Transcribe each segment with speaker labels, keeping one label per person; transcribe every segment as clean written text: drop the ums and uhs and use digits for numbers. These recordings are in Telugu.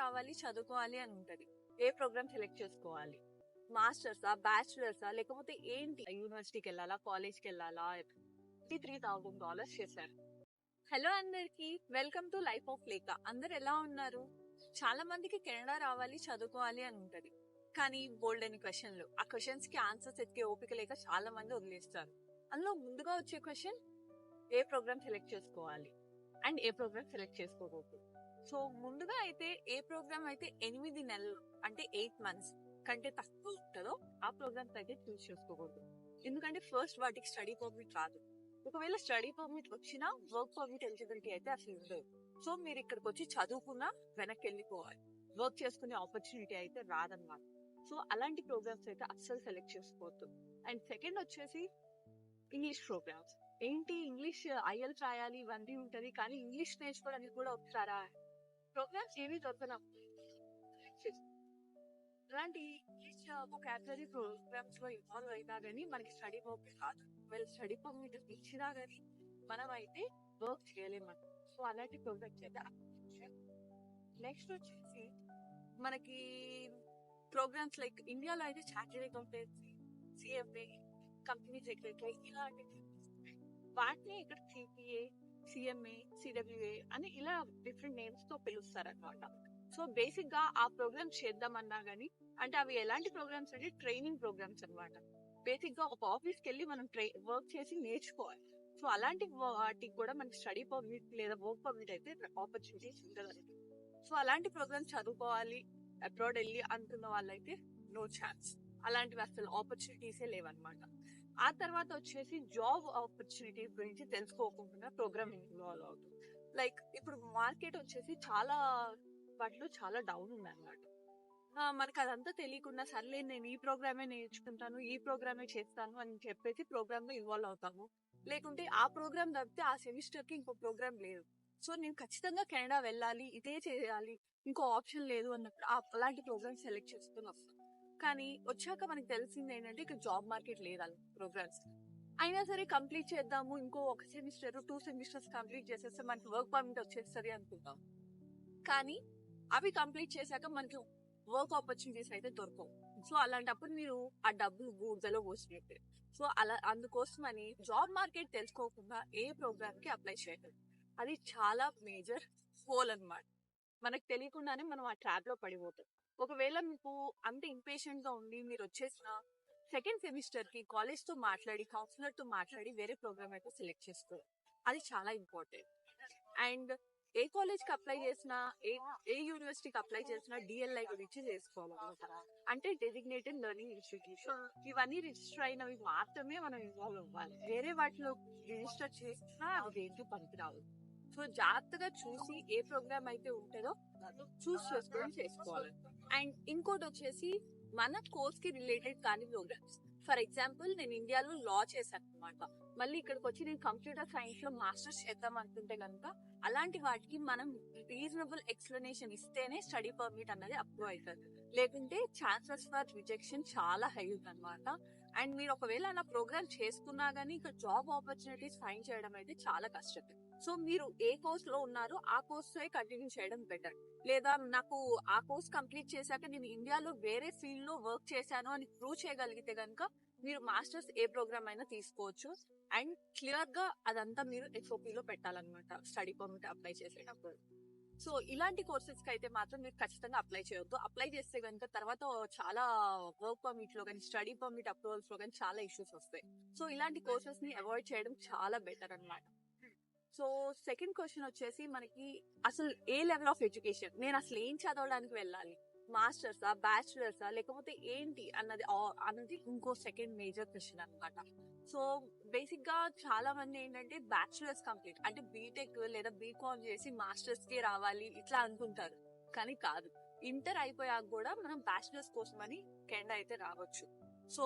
Speaker 1: రావాలి, చదువుకోవాలి అని ఉంటది. ఏ ప్రోగ్రామ్ సెలెక్ట్ చేసుకోవాలి? మాస్టర్సా, బ్యాచిలర్సా, లేకపోతే ఏంటి? యూనివర్సిటీకి వెళ్ళాలా, కాలేజ్కి వెళ్ళాలా? $3,000 చేశారు. హలో అందరికి, వెల్కమ్ టు లైఫ్ ఆఫ్ లేఖ. అందరు ఎలా ఉన్నారు? చాలా మందికి కెనడా రావాలి, చదువుకోవాలి అని ఉంటది. కానీ బోల్డ్ అని క్వశ్చన్లు, ఆ క్వశ్చన్స్ కి ఆన్సర్స్ ఎత్తికే ఓపిక లేక చాలా మంది వదిలేస్తారు. అందులో ముందుగా వచ్చే క్వశ్చన్, ఏ ప్రోగ్రామ్ సెలెక్ట్ చేసుకోవాలి అండ్ ఏ ప్రోగ్రామ్ సెలెక్ట్ చేసుకోకూడదు. సో ముందుగా అయితే ఏ ప్రోగ్రామ్ అయితే 8 నెలలు అంటే 8 months కంటే తక్కువ ఉంటుందో ఆ ప్రోగ్రామ్స్ అయితే చూస్ చేసుకోకూడదు. ఎందుకంటే ఫస్ట్ వాటికి స్టడీ పర్మిట్ రాదు. ఒకవేళ స్టడీ పర్మిట్ వచ్చినా వర్క్ పర్మిట్ ఎలిజిబిలిటీ అయితే అసలు ఉండదు. సో మీరు ఇక్కడికి వచ్చి చదువుకున్నా వెనక్కి వెళ్ళిపోవాలి, వర్క్ చేసుకునే ఆపర్చునిటీ అయితే రాదన్నమాట. సో అలాంటి ప్రోగ్రామ్స్ అయితే అస్సలు సెలెక్ట్ చేసుకోవద్దు. అండ్ సెకండ్ వచ్చేసి ఇంగ్లీష్ ప్రోగ్రామ్స్. ఏంటి ఇంగ్లీష్ ఐఎల్స్ రాయాలి ఇవన్నీ ఉంటది, కానీ ఇంగ్లీష్ నేర్చుకోవడానికి కూడా వచ్చారా? ప్రోగ్రామ్స్ ఏవి దొరకనప్పుడు అలాంటి ఇంగ్లీష్ వొకాబులరీ ప్రోగ్రామ్స్ లో ఇన్వాల్వ్ అయినా కానీ మనకి స్టడీ పర్మిట్ కాదు. స్టడీ పర్మిట్ ఇచ్చినా కానీ మనం అయితే వర్క్ చేయలేమన్నమాట. సో అలాంటి ప్రోగ్రామ్స్ అయితే నెక్స్ట్ వచ్చేసి మనకి ప్రోగ్రామ్స్ లైక్ ఇండియాలో అయితే chartered accountancy, CMA, company secretary ఇలాంటివి వాటిని ఇక్కడ సిపిఏ, సిఎంఏ, సిడబ్ల్యూఏ అని ఇలా డిఫరెంట్ నేమ్స్ తో పిలుస్తారు అనమాట. సో బేసిక్ గా ఆ ప్రోగ్రామ్స్ చేద్దామన్నా గానీ, అంటే అవి ఎలాంటి ప్రోగ్రామ్స్ అంటే ట్రైనింగ్ ప్రోగ్రామ్స్ అనమాట. బేసిక్ గా ఒక ఆఫీస్ కి వెళ్ళి మనం వర్క్ చేసి నేర్చుకోవాలి. సో అలాంటి వాటికి కూడా మనకి స్టడీ పర్మిట్ లేదా వర్క్ పర్మిట్ అయితే ఆపర్చునిటీస్ ఉండదు. సో అలాంటి ప్రోగ్రామ్స్ చదువుకోవాలి అబ్రాడ్ వెళ్ళి అనుకున్న వాళ్ళైతే నో ఛాన్స్. అలాంటివి అసలు ఆపర్చునిటీసే లేవన్నమాట. ఆ తర్వాత వచ్చేసి జాబ్ ఆపర్చునిటీస్ గురించి తెలుసుకోకుండా ప్రోగ్రామ్ ఇన్వాల్వ్ అవుతుంది. లైక్ ఇప్పుడు మార్కెట్ వచ్చేసి చాలా వాటిలో చాలా డౌన్ ఉంది అనమాట. మనకు అదంతా తెలియకుండా సర్లే నేను ఈ ప్రోగ్రామే నేర్చుకుంటాను, ఈ ప్రోగ్రామే చేస్తాను అని చెప్పేసి ప్రోగ్రామ్ లో ఇన్వాల్వ్ అవుతాము. లేకుంటే ఆ ప్రోగ్రామ్ తప్పితే ఆ సెమిస్టర్ కి ఇంకో ప్రోగ్రామ్ లేదు. సో నేను ఖచ్చితంగా కెనడా వెళ్ళాలి, ఇదే చేయాలి, ఇంకో ఆప్షన్ లేదు అన్నప్పుడు అలాంటి ప్రోగ్రామ్ సెలెక్ట్ చేసుకుని వస్తాం. కానీ వచ్చాక మనకి తెలిసింది ఏంటంటే ఇక్కడ జాబ్ మార్కెట్ లేదు అలా ప్రోగ్రామ్స్. అయినా సరే కంప్లీట్ చేద్దాము, ఇంకో 1 సెమిస్టర్ 2 సెమిస్టర్స్ కంప్లీట్ చేసేస్తే మనకి వర్క్ పర్మిట్ వచ్చేస్తుంది అనుకుంటాం. కానీ అవి కంప్లీట్ చేశాక మనకి వర్క్ ఆపర్చునిటీస్ అయితే దొరకవు. సో అలాంటప్పుడు మీరు ఆ డబ్బులు బూడిదలో పోసినట్టే. సో అలా అందుకోసమని జాబ్ మార్కెట్ తెలుసుకోకుండా ఏ ప్రోగ్రామ్ కి అప్లై చేయలేదు. అది చాలా మేజర్ హోల్ అన్నమాట. మనకు తెలియకుండానే మనం ఆ ట్రాప్ లో పడిపోతాం. ఒకవేళ మీకు అంత ఇంపేషెంట్ గా ఉండి మీరు వచ్చేసిన సెకండ్ సెమిస్టర్ కి కాలేజ్ తో మాట్లాడి, కౌన్సిలర్ తో మాట్లాడి వేరే ప్రోగ్రామ్ అయితే సెలెక్ట్ చేసుకోవాలి. అది చాలా ఇంపార్టెంట్. అండ్ ఏ కాలేజ్ కి అప్లై చేసినా, ఏ యూనివర్సిటీకి అప్లై చేసినా డిఎల్ఐ గురించి చేసుకోవాలన్నమాట. అంటే డెసిగ్నేటెడ్ లెర్నింగ్ ఇన్స్టిట్యూషన్. ఇవన్నీ రిజిస్టర్ అయినవి మాత్రమే మనం ఇన్వాల్వ్ అవ్వాలి. వేరే వాటిలో రిజిస్టర్ చేసినా అవి దేంట్లో పనికిరావు. సో జాగ్రత్తగా చూసి ఏ ప్రోగ్రామ్ అయితే ఉంటుందో చూస్ చేసుకొని చేసుకోవాలి. అండ్ ఇంకోటి వచ్చేసి మన కోర్స్ కి రిలేటెడ్ కాని ప్రోగ్రామ్స్. ఫర్ ఎగ్జాంపుల్ నేను ఇండియాలో లా చేశాను అనమాట. మళ్ళీ ఇక్కడికి వచ్చి నేను కంప్యూటర్ సైన్స్ లో మాస్టర్స్ చేద్దాం అనుకుంటే కనుక అలాంటి వాటికి మనం రీజనబుల్ ఎక్స్ప్లెనేషన్ ఇస్తేనే స్టడీ పర్మిట్ అన్నది అప్రూవ్ అవుతుంది. లేకుంటే ఛాన్సెస్ ఫర్ రిజెక్షన్ చాలా హై ఉంది అనమాట. అండ్ మీరు ఒకవేళ అలా ప్రోగ్రామ్ చేసుకున్నా గానీ ఇక్కడ జాబ్ ఆపర్చునిటీస్ ఫైండ్ చేయడం అయితే చాలా కష్టం. సో మీరు ఏ కోర్స్ లో ఉన్నారో ఆ కోర్స్ కంటిన్యూ చేయడం బెటర్. లేదా నాకు ఆ కోర్స్ కంప్లీట్ చేశాక నేను ఇండియాలో వేరే ఫీల్డ్ లో వర్క్ చేశాను అని ప్రూవ్ చేయగలిగితే కనుక మీరు మాస్టర్స్ ఏ ప్రోగ్రామ్ అయినా తీసుకోవచ్చు. అండ్ క్లియర్ గా అదంతా మీరు ఎస్ఓపి లో పెట్టాలన్నమాట స్టడీ పర్మిట్ అప్లై చేసేటప్పుడు. సో ఇలాంటి కోర్సెస్ కి అయితే మాత్రం మీరు ఖచ్చితంగా అప్లై చేయొద్దు. అప్లై చేస్తే కనుక తర్వాత చాలా వర్క్ పర్మిట్ లో కానీ స్టడీ పర్మిట్ అప్రూవల్స్ లో కానీ చాలా ఇష్యూస్ వస్తాయి. సో ఇలాంటి కోర్సెస్ ని అవాయిడ్ చేయడం చాలా బెటర్ అన్నమాట. సో సెకండ్ క్వశ్చన్ వచ్చేసి మనకి అసలు ఏ లెవెల్ ఆఫ్ ఎడ్యుకేషన్, నేను అసలు ఏం చదవడానికి వెళ్ళాలి, మాస్టర్సా, బ్యాచిలర్సా, లేకపోతే ఏంటి అన్నది ఇంకో సెకండ్ మేజర్ క్వశ్చన్ అనమాట. సో బేసిక్ గా చాలా మంది ఏంటంటే బ్యాచిలర్స్ కంప్లీట్ అంటే బీటెక్ లేదా బీకామ్ చేసి మాస్టర్స్ కి రావాలి ఇట్లా అనుకుంటారు. కానీ కాదు, ఇంటర్ అయిపోయాక కూడా మనం బ్యాచిలర్స్ కోసం అని కెనడా అయితే రావచ్చు. సో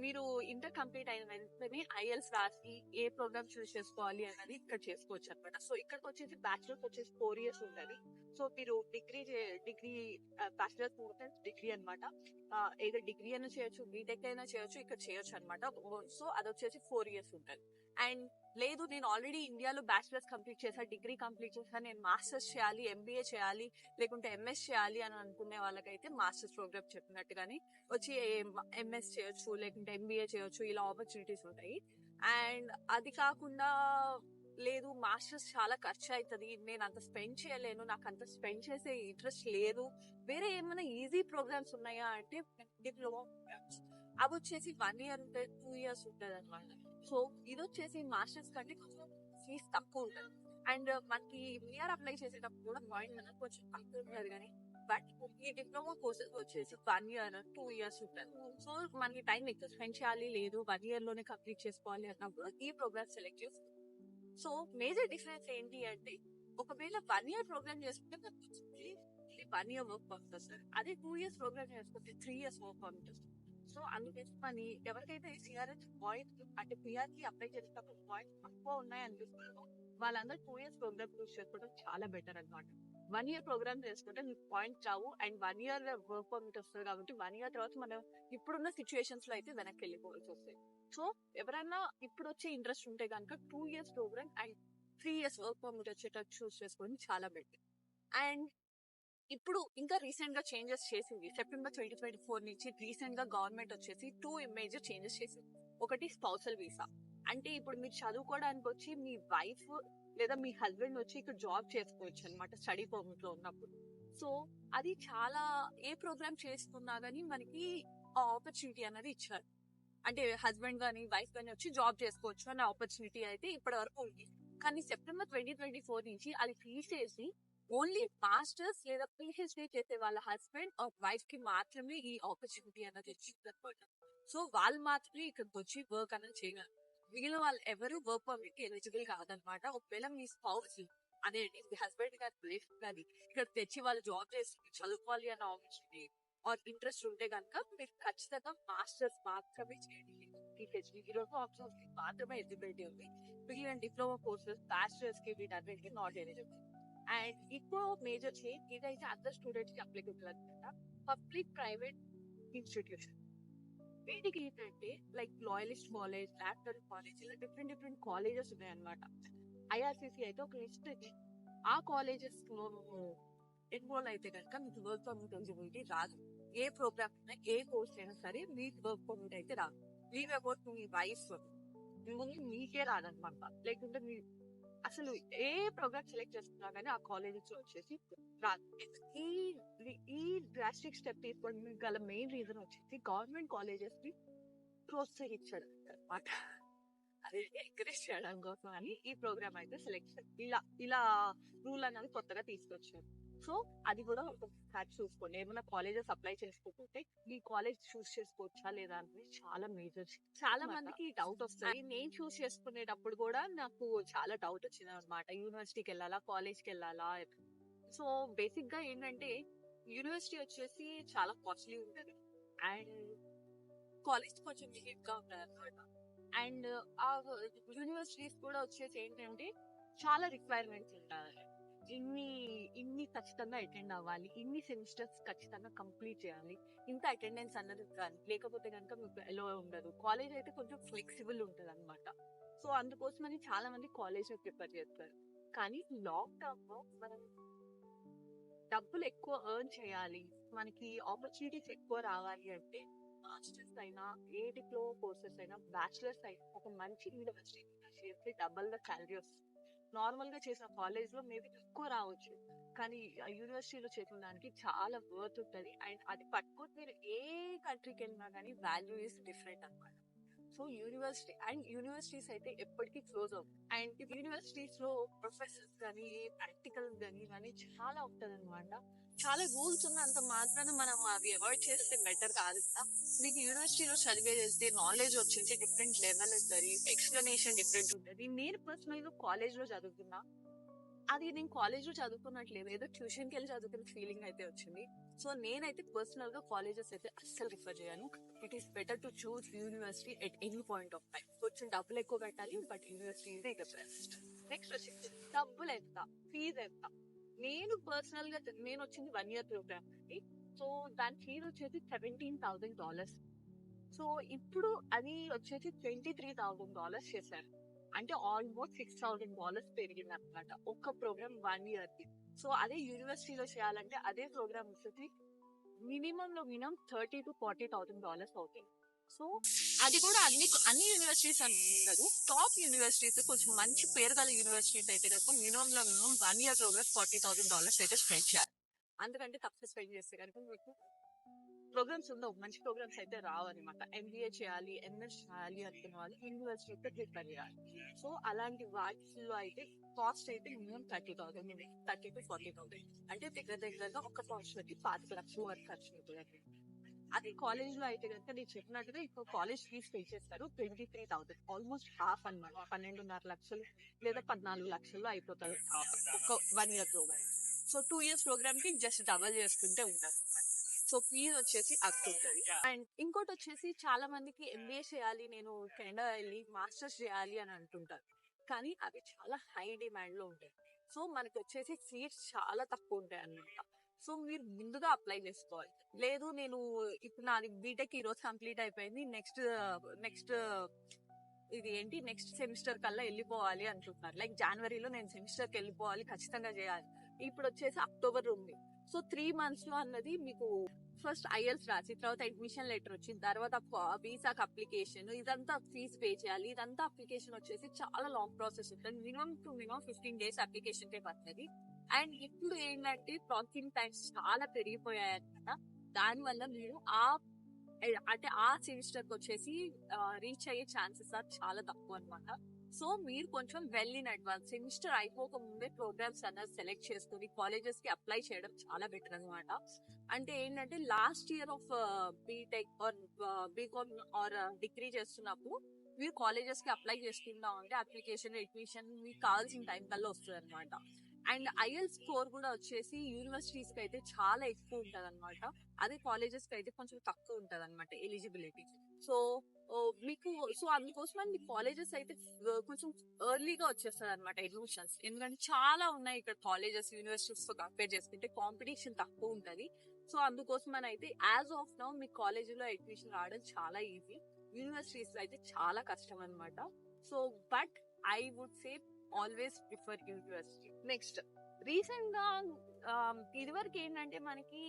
Speaker 1: మీరు ఇంటర్ కంప్లీట్ అయిన వెంటనే ఐఎల్స్ రాసి ఏ ప్రోగ్రామ్ చూస్ చేసుకోవాలి అన్నది ఇక్కడ చేసుకోవచ్చు అనమాట. సో ఇక్కడికి వచ్చేసి బ్యాచిలర్స్ వచ్చేసి 4 years ఉంటుంది. సో మీరు డిగ్రీ బ్యాచిలర్ డిగ్రీ అనమాట. ఏదో డిగ్రీ అయినా చేయొచ్చు, బీటెక్ అయినా చేయొచ్చు, ఇక్కడ చేయొచ్చు అనమాట. సో అది వచ్చేసి 4 years ఉంటుంది. అండ్ లేదు నేను ఆల్రెడీ ఇండియాలో బ్యాచిలర్స్ కంప్లీట్ చేసా, డిగ్రీ కంప్లీట్ చేసా, నేను మాస్టర్స్ చేయాలి, ఎంబీఏ చేయాలి, లేకుంటే ఎంఎస్ చేయాలి అని అనుకునే వాళ్ళకైతే మాస్టర్స్ ప్రోగ్రామ్ చెప్పినట్టుగానే వచ్చి ఎంఎస్ చేయొచ్చు, లేకుంటే ఎంబీఏ చేయొచ్చు, ఇలా ఆపర్చునిటీస్ ఉంటాయి. అండ్ అది కాకుండా లేదు మాస్టర్స్ చాలా ఖర్చు అవుతుంది, నేను అంత స్పెండ్ చేయలేను, నాకు అంత స్పెండ్ చేసే ఇంట్రెస్ట్ లేదు, వేరే ఏమైనా ఈజీ ప్రోగ్రామ్స్ ఉన్నాయా అంటే డిప్లొమా ప్రోగ్రామ్స్. అవి వచ్చేసి 1 year ఉంటుంది, 2 years ఉంటుంది అనమాట. సో ఇది వచ్చేసి మాస్టర్స్ కంటే కొంచెం ఫీజ్ తక్కువ ఉంటుంది. అండ్ మనకి విఆర్ అప్లై చేసేటప్పుడు కూడా పాయింట్ అనేది కొంచెం తక్కువ ఉంటుంది. కానీ బట్ ఈ డిప్లొమా కోర్సెస్ వచ్చేసి 1 year 2 years ఉంటుంది. సో మనకి టైం ఎక్కువ స్పెండ్ చేయాలి, లేదు 1 year లోనే కంప్లీట్ చేసుకోవాలి అన్నప్పుడు ఈ ప్రోగ్రామ్ సెలెక్ట్ చేసుకోవాలి. సో మేజర్ డిఫరెన్స్ ఏంటి అంటే, ఒకవేళ 1 year ప్రోగ్రామ్ చేసుకుంటే 1 year వర్క్ పర్మిట్ వస్తుంది. అదే 2 years ప్రోగ్రామ్ చేసుకుంటే 3 years వర్క్ పర్మిట్ వస్తుంది. సో అందుకని మన ఎవరికైతే సిఆర్ఎస్ పాయింట్ అంటే పిఆర్ కి అప్లై చేసేటప్పుడు పాయింట్ తక్కువ ఉన్నాయి అనిపిస్తుందో వాళ్ళందరూ 2 years ప్రోగ్రామ్ చూస్ చేసుకోవడం చాలా బెటర్ అనమాట. 1 year ప్రోగ్రామ్ చేసుకుంటే మీకు point Rao and 1 year work permit వస్తుంది. కాబట్టి 1 year తర్వాత మనం ఇప్పుడున్న సిచ్యువేషన్స్ లో అయితే వెనక్కి వెళ్ళిపోవాల్సి వస్తుంది. సో ఎవరైనా ఇప్పుడు వచ్చే ఇంట్రెస్ట్ ఉంటే కనుక 2 years program and 3 years work permit వచ్చేటట్టు చూస్ చేసుకోవడం చాలా బెటర్. అండ్ ఇప్పుడు ఇంకా రీసెంట్ గా చేంజెస్ చేసింది. సెప్టెంబర్ 2024 నుంచి రీసెంట్ గా గవర్నమెంట్ వచ్చేసి 2 మేజర్ చేంజెస్ చేసింది. ఒకటి స్పౌసల్ వీసా, అంటే ఇప్పుడు మీరు చదువుకోవడానికి వచ్చి మీ వైఫ్ లేదా మీ హస్బెండ్ వచ్చి ఇక్కడ జాబ్ చేసుకోవచ్చు అనమాట స్టడీ పర్మిట్ లో ఉన్నప్పుడు. సో అది చాలా ఏ ప్రోగ్రామ్ చేసుకున్నా గానీ మనకి ఆ ఆపర్చునిటీ అనేది ఇచ్చారు. అంటే హస్బెండ్ గానీ వైఫ్ గానీ వచ్చి జాబ్ చేసుకోవచ్చు అనే ఆపర్చునిటీ అయితే ఇప్పటి వరకు ఉంది. కానీ సెప్టెంబర్ 2024 నుంచి అది తీసేసి ఓన్లీ మాస్టర్స్ లేదా పిహెచ్డి చేసే వాళ్ళ హస్బెండ్ ఆర్ వైఫ్ కి మాత్రమే ఈ ఆపర్చునిటీ అనేది ఇచ్చింది అనమాట. సో వాళ్ళు మాత్రమే ఇక్కడికి వచ్చి వర్క్ అనేది చేయగలరు. మిగిలిన వాళ్ళు ఎవరు వర్క్ పర్మిట్ కి ఎలిజిబుల్ కాదనమాట. ఒకవేళ మీ స్పౌస్ అదే మీ హస్బెండ్ గారి వైఫ్ గాని ఇక్కడ తెచ్చి వాళ్ళు జాబ్ చేసి చదువుకోవాలి అన్న ఆపర్చునిటీ ఆర్ ఇంట్రెస్ట్ ఉంటే కనుక మీరు ఖచ్చితంగా మాస్టర్స్ మాత్రమే చేయండి. పిహెచ్డి ఈ రెండు ఆప్షన్స్ మాత్రమే ఎలిజిబిలిటీ ఉంది. మిగిలిన డిప్లొమా కోర్సెస్ బ్యాచిలర్స్ కి వీటన్నిటికీ నాట్ ఎలిజిబుల్. అండ్ ఇంకో మేజర్ చేంజ్ ఇదైతే అందరు స్టూడెంట్స్ కి అప్లికబుల్ అనమాట. పబ్లిక్ ప్రైవేట్ ఇన్స్టిట్యూషన్ వీటికి ఏంటంటే like loyalist college, laughter college, ఇలా డిఫరెంట్ కాలేజెస్ ఉన్నాయన్నమాట. ఐఆర్సిసి అయితే ఒక లిస్ట్ ఇచ్చి ఆ కాలేజెస్ ఎన్రోల్ అయితే కనుక మీకు వర్క్ పర్మిట్ ఎలిజిబిలిటీ రాదు. ఏ ప్రోగ్రామ్ అయినా ఏ కోర్స్ అయినా సరే మీకు వర్క్ పర్మిట్ అయితే రాదు. లీవ్ అబౌట్ మీ వైఫ్ ముందు మీకే రాదనమాట. లేకుంటే మీ అసలు ఏ ప్రోగ్రామ్ సెలెక్ట్ చేసుకున్నా కానీ ఆ కాలేజెస్ వచ్చేసి రాదు. ఈ డ్రాస్టిక్ స్టెప్ తీసుకోవడం గల మెయిన్ రీజన్ వచ్చేసి గవర్నమెంట్ కాలేజెస్ ని ప్రోత్సహించడం అనమాట. అదే ఎంకరేజ్ చేయడం కోసం అని ఈ ప్రోగ్రామ్ అయితే సెలెక్షన్ ఇలా రూల్ అనేది కొత్తగా తీసుకొచ్చారు. సో అది కూడా ఒకసారి చూసుకోండి. ఏమైనా కాలేజెస్ అప్లై చేసుకోకపోతే మీ కాలేజ్ చూస్ చేసుకోవచ్చా లేదా అనేది చాలా మేజర్. చాలా మందికి డౌట్ వస్తుంది. నేను చూస్ చేసుకునేటప్పుడు కూడా నాకు చాలా డౌట్ వచ్చింది అనమాట. యూనివర్సిటీకి వెళ్ళాలా, కాలేజ్కి వెళ్ళాలా. సో బేసిక్ గా ఏంటంటే యూనివర్సిటీ వచ్చేసి చాలా కాస్ట్లీ ఉంటుంది అండ్ కాలేజ్ కొంచెం చీప్ గా ఉంటుంది అనమాట. అండ్ ఆ యూనివర్సిటీస్ కూడా వచ్చేసి ఏంటంటే చాలా రిక్వైర్మెంట్స్ ఉంటాయి. ఇన్ని ఖచ్చితంగా అటెండ్ అవ్వాలి, ఇన్ని సెమిస్టర్స్ ఖచ్చితంగా కంప్లీట్ చేయాలి, ఇంత అటెండెన్స్ అన్నది కానీ లేకపోతే కనుక మీకు ఎలో ఉండదు. కాలేజ్ అయితే కొంచెం ఫ్లెక్సిబుల్ ఉంటుంది అనమాట. సో అందుకోసమని చాలా మంది కాలేజ్ ప్రిఫర్ చేస్తారు. కానీ లాంగ్ టర్మ్ లో మనం డబ్బులు ఎక్కువ ఎర్న్ చేయాలి, మనకి ఆపర్చునిటీస్ ఎక్కువ రావాలి అంటే మాస్టర్స్ అయినా ఏ డిప్లొమా కోర్సెస్ అయినా బ్యాచిలర్స్ అయినా ఒక మంచి యూనివర్సిటీ చేస్తే డబల్ ద సాలరీ వస్తుంది. నార్మల్ గా చేసిన కాలేజ్ లో మేబీ ఎక్కువ రావచ్చు, కానీ యూనివర్సిటీలో చేసిన దానికి చాలా వర్త్ ఉంటుంది. అండ్ అది పట్టుకొని మీరు ఏ కంట్రీకి వెళ్ళినా కానీ వాల్యూ ఇస్ డిఫరెంట్ అనమాట. సో యూనివర్సిటీస్ అయితే ఎప్పటికీ క్లోజ్ అవుతుంది. అండ్ యూనివర్సిటీస్ లో ప్రొఫెసర్స్ కానీ ప్రాక్టికల్ కానీ చాలా ఉంటుంది అనమాట. చాలా రూల్స్ ఉన్నంత మాత్రాన మనం అవి అవాయిడ్ చేస్తే బెటర్ కాదు కదా. మీకు యూనివర్సిటీలో చదివేస్తే నాలెడ్జ్ వచ్చింది డిఫరెంట్ లెవెల్ ఉంటుంది, ఎక్స్ప్లెనేషన్ డిఫరెంట్ ఉంటుంది. నేను పర్సనల్ గా కాలేజ్ లో చదువుకున్నా, అది నేను కాలేజ్ లో చదువుకున్నట్లేదు, ఏదో ట్యూషన్కి వెళ్ళి చదువుకున్న ఫీలింగ్ అయితే వచ్చింది. సో నేనైతే పర్సనల్ గా కాలేజెస్ అయితే అస్సలు రిఫర్ చేయను. It is better to choose university at any point of time. కొంచెం డబ్బులు ఎక్కువ కట్టాలి, but university is the best. Next వచ్చి డబ్బులు ఎంత, ఫీజు ఎంత. నేను పర్సనల్ గా నేను వచ్చింది 1 year ప్రోగ్రామ్ అండి. సో దాని ఫీజు వచ్చేసి $17,000. సో ఇప్పుడు అది వచ్చేసి $23,000 చేశారు. అంటే ఆల్మోస్ట్ $6,000 పెరిగింది అనమాట ఒక్క ప్రోగ్రామ్ 1 year కి. సో అదే యూనివర్సిటీలో చేయాలంటే అదే ప్రోగ్రామ్ వచ్చేసి మినిమం $30,000 to $40,000 అవుతుంది. సో అది కూడా అన్ని యూనివర్సిటీస్ అని ఉండదు. టాప్ యూనివర్సిటీస్, కొంచెం మంచి పేరు గల యూనివర్సిటీస్ అయితే కనుక మినిమం 1 year ప్రోగ్రామ్ $40,000 అయితే స్పెండ్ చేయాలి. అందుకంటే తక్కువ స్పెండ్ చేస్తే కనుక మీకు ప్రోగ్రామ్స్ ఉండవు, మంచి ప్రోగ్రామ్స్ అయితే రావన్నమాట. MBA చేయాలి, MS చేయాలి అనుకున్న వాళ్ళు యూనివర్సిటీతో ప్రిపేర్ చేయాలి. సో అలాంటి వాటిల్లో అయితే కాస్ట్ అయితే మినిమం 30,000, 30,000 to 40,000, అంటే దగ్గరగా ఒక సంవత్సరానికి 5,00,000 వరకు ఖర్చు అవుతుంది. అదే కాలేజ్ లో అయితే కనుక నేను చెప్పినట్టుగా ఇప్పుడు కాలేజ్ ఫీజ్ పే చేస్తారు 23,000, ఆల్మోస్ట్ హాఫ్ అనమాట. 12.5 లక్షలు లేదా 14 లక్షలు అయిపోతారు ఒక 1 year program. So 2 years program కి జస్ట్ డబల్ చేసుకుంటే ఉంటుంది. సో ఫీజ్ వచ్చేసి అక్కుంటది. అండ్ ఇంకోటి వచ్చేసి చాలా మందికి MBA చేయాలి, నేను కెనడా వెళ్ళి మాస్టర్స్ చేయాలి అని అంటుంటారు. కానీ అవి చాలా హై డిమాండ్ లో ఉంటాయి. సో మనకి వచ్చేసి సీట్స్ చాలా తక్కువ ఉంటాయి అన్నమాట. సో మీరు ముందుగా అప్లై చేసుకోవాలి. లేదు నేను ఇప్పుడు నాది బీటెక్ ఈ రోజు కంప్లీట్ అయిపోయింది, నెక్స్ట్ ఇది ఏంటి నెక్స్ట్ సెమిస్టర్ కల్లా వెళ్ళిపోవాలి అంటున్నారు. లైక్ జనవరిలో నేను సెమిస్టర్కి వెళ్ళిపోవాలి, ఖచ్చితంగా చేయాలి. ఇప్పుడు వచ్చేసి అక్టోబర్ ఉంది. సో 3 months లో అన్నది మీకు ఫస్ట్ IELTS రాసి, తర్వాత అడ్మిషన్ లెటర్ వచ్చిన తర్వాత వీసాకి అప్లికేషన్, ఇదంతా ఫీజ్ పే చేయాలి. ఇదంతా అప్లికేషన్ వచ్చేసి చాలా లాంగ్ ప్రాసెస్ ఉంటుంది. మినిమం 15 days అప్లికేషన్ కే పడుతుంది. అండ్ ఇప్పుడు ఏంటంటే ప్రాసెసింగ్ టైమ్స్ చాలా పెరిగిపోయాయి అనమాట. దానివల్ల మీరు ఆ సెమిస్టర్ కి వచ్చేసి రీచ్ అయ్యే ఛాన్సెస్ చాలా తక్కువ అనమాట. సో మీరు కొంచెం వెల్ ఇన్ అడ్వాన్స్ సెమిస్టర్ అయిపోక ముందే ప్రోగ్రామ్స్ అన్నది సెలెక్ట్ చేసుకుని కాలేజెస్ కి అప్లై చేయడం చాలా బెటర్ అనమాట. అంటే ఏంటంటే last year of BTech or BCom or degree చేస్తున్నప్పుడు మీరు కాలేజెస్ కి అప్లై చేసుకుంటా ఉంటే అప్లికేషన్ అడ్మిషన్ మీకు కావాల్సిన టైం కల్లా వస్తుంది అనమాట. అండ్ IELTS స్కోర్ కూడా వచ్చేసి యూనివర్సిటీస్ కి అయితే చాలా ఎక్కువ ఉంటది అనమాట. అదే కాలేజెస్ కి అయితే కొంచెం తక్కువ ఉంటది అనమాట ఎలిజిబిలిటీ. సో మీకు సో అందుకోసం మీ కాలేజెస్ అయితే కొంచెం ఎర్లీగా వచ్చేస్తుంది అనమాట అడ్మిషన్స్. ఎందుకంటే చాలా ఉన్నాయి ఇక్కడ కాలేజెస్ యూనివర్సిటీస్ తో కంపేర్ చేసుకుంటే కాంపిటీషన్ తక్కువ ఉంటది. సో అందుకోసం అని అయితే యాజ్ ఆఫ్ నౌ మీ కాలేజీలో అడ్మిషన్ రావడం చాలా ఈజీ, యూనివర్సిటీస్ లో అయితే చాలా కష్టం అనమాట. So but I would say always prefer university. Next recent గా ఇదివరకు ఏంటంటే మనకి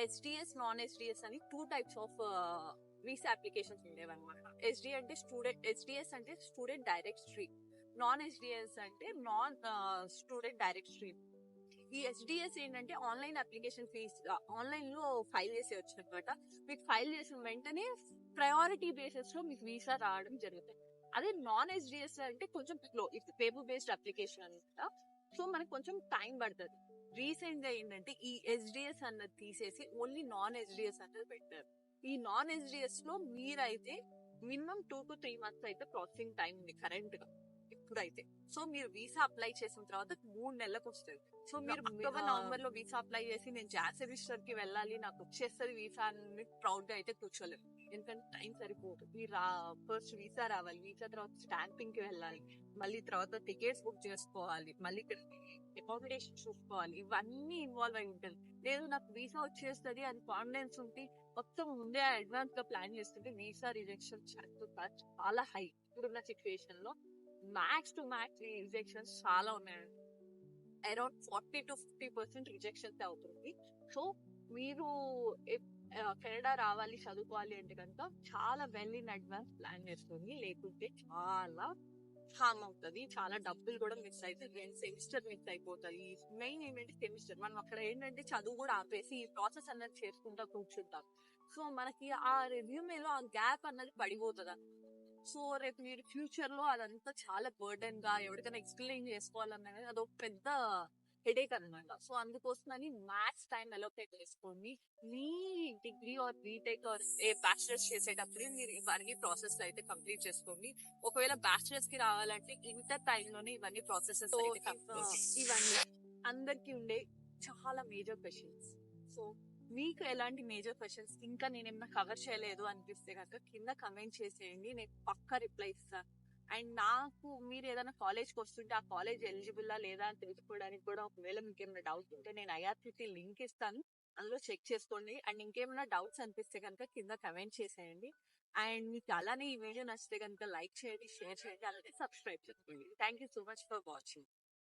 Speaker 1: SDS, నాన్ SDS అని 2 types ఆఫ్ వీసా అప్లికేషన్స్ ఉండేవన్నమాట. SDS అంటే student direct stream, non SDS అంటే నాన్ స్టూడెంట్ డైరెక్ట్ స్ట్రీమ్. ఈ SDS ఏంటంటే ఆన్లైన్ అప్లికేషన్ ఫీజ్ ఆన్లైన్ లో ఫైల్ చేసేయచ్చు అనమాట. మీకు ఫైల్ చేసిన వెంటనే ప్రయారిటీ బేసిస్ లో మీకు వీసా రావడం జరుగుతుంది. అదే నాన్ SDS అంటే కొంచెం స్లో, ఇది పేపర్ బేస్డ్ అప్లికేషన్ అనమాట. సో మనకు కొంచెం టైం పడుతుంది. రీసెంట్ గా ఏంటంటే ఈ SDS అన్నది తీసేసి ఓన్లీ నాన్ SDS అన్నది పెట్టారు. ఈ నాన్ SDS లో మీరైతే మినిమం 2 to 3 months అయితే ప్రాసెసింగ్ టైం ఉంది కరెంట్ గా ఇప్పుడైతే. సో మీరు వీసా అప్లై చేసిన తర్వాత 3 నెలలకు వస్తుంది. సో మీరు అక్టోబర్ నవంబర్ లో వీసా అప్లై చేసి నేను జాన్ సెమిస్టర్ కి వెళ్ళాలి, నాకు వచ్చేస్తుంది వీసా అని ప్రౌడ్ గా అయితే కూర్చోలేదు. ఎందుకంటే టైం సరిపోదు. మీరు ఫస్ట్ వీసా రావాలి, వీసా తర్వాత స్టాంపింగ్ కి వెళ్ళాలి, మళ్ళీ తర్వాత టికెట్స్ బుక్ చేసుకోవాలి, మళ్ళీ అకామిడేషన్ చూసుకోవాలి, ఇవన్నీ ఇన్వాల్వ్ అయి ఉంటుంది. లేదు నాకు వీసా వచ్చేస్తుంది అని కాన్ఫిడెన్స్ ఉంటే మొత్తం ముందే అడ్వాన్స్ గా ప్లాన్ చేసుకుంటే వీసా రిజెక్షన్ చాలా హై. ఇప్పుడున్న సిచ్యువేషన్ లో మ్యాక్స్ టు మ్యాక్స్ రిజెక్షన్స్ చాలా ఉన్నాయండి. అరౌండ్ 40 to 50% రిజెక్షన్స్ అవుతుంది. సో మీరు కెనడా రావాలి చదువుకోవాలి అంటే కనుక చాలా వెల్ ఇన్ అడ్వాన్స్ ప్లాన్ చేసుకోండి, లేకుంటే చాలా హార్మ్ అవుతుంది. చాలా డబ్బులు కూడా మిస్ అయితే 2 సెమిస్టర్ మిస్ అయిపోతాయి. మెయిన్ ఏంటంటే సెమిస్టర్ మనం అక్కడ ఏంటంటే చదువు కూడా ఆపేసి ఈ ప్రాసెస్ అన్నది చేసుకుంటా కూర్చుంటాం. సో మనకి ఆ రెజ్యూమేలో ఆ గ్యాప్ అన్నది పడిపోతుంది. సో రేపు మీరు ఫ్యూచర్ లో అదంతా చాలా బర్డెన్ గా ఎవరికైనా ఎక్స్ప్లెయిన్ చేసుకోవాలన్నది అదొక పెద్ద హెడేక్ అనమాట. సో అందుకోసమని మ్యాథ్స్ టైం అలోకేట్ చేసుకోండి. మీ degree or BTech or bachelors చేసేటప్పుడు మీరు ఇవన్నీ ప్రాసెస్ అయితే కంప్లీట్ చేసుకోండి. ఒకవేళ బ్యాచిలర్స్ కి రావాలంటే ఇంటర్ టైంలోనే ఇవన్నీ ప్రాసెసెస్ ఇవన్నీ అందరికి ఉండే చాలా మేజర్ క్వశ్చన్స్. సో మీకు ఎలాంటి మేజర్ క్వశ్చన్స్ ఇంకా నేను ఏమైనా కవర్ చేయలేదు అనిపిస్తే కనుక కింద కమెంట్ చేసేయండి, నేను పక్కా రిప్లై ఇస్తాను. అండ్ నాకు మీరు ఏదైనా కాలేజ్కి వస్తుంటే ఆ కాలేజ్ ఎలిజిబుల్లా లేదా అని తెలుసుకోవడానికి కూడా ఒకవేళ మీకు ఏమైనా డౌట్ ఉంటే నేను ఐఆర్సిటీ లింక్ ఇస్తాను, అందులో చెక్ చేసుకోండి. అండ్ ఇంకేమైనా డౌట్స్ అనిపిస్తే కనుక కింద కమెంట్ చేసేయండి. అండ్ మీకు అలానే ఈ వీడియో నచ్చితే కనుక లైక్ చేయండి, షేర్ చేయండి, అలాగే సబ్స్క్రైబ్ చేసుకోండి. Thank you so much for watching.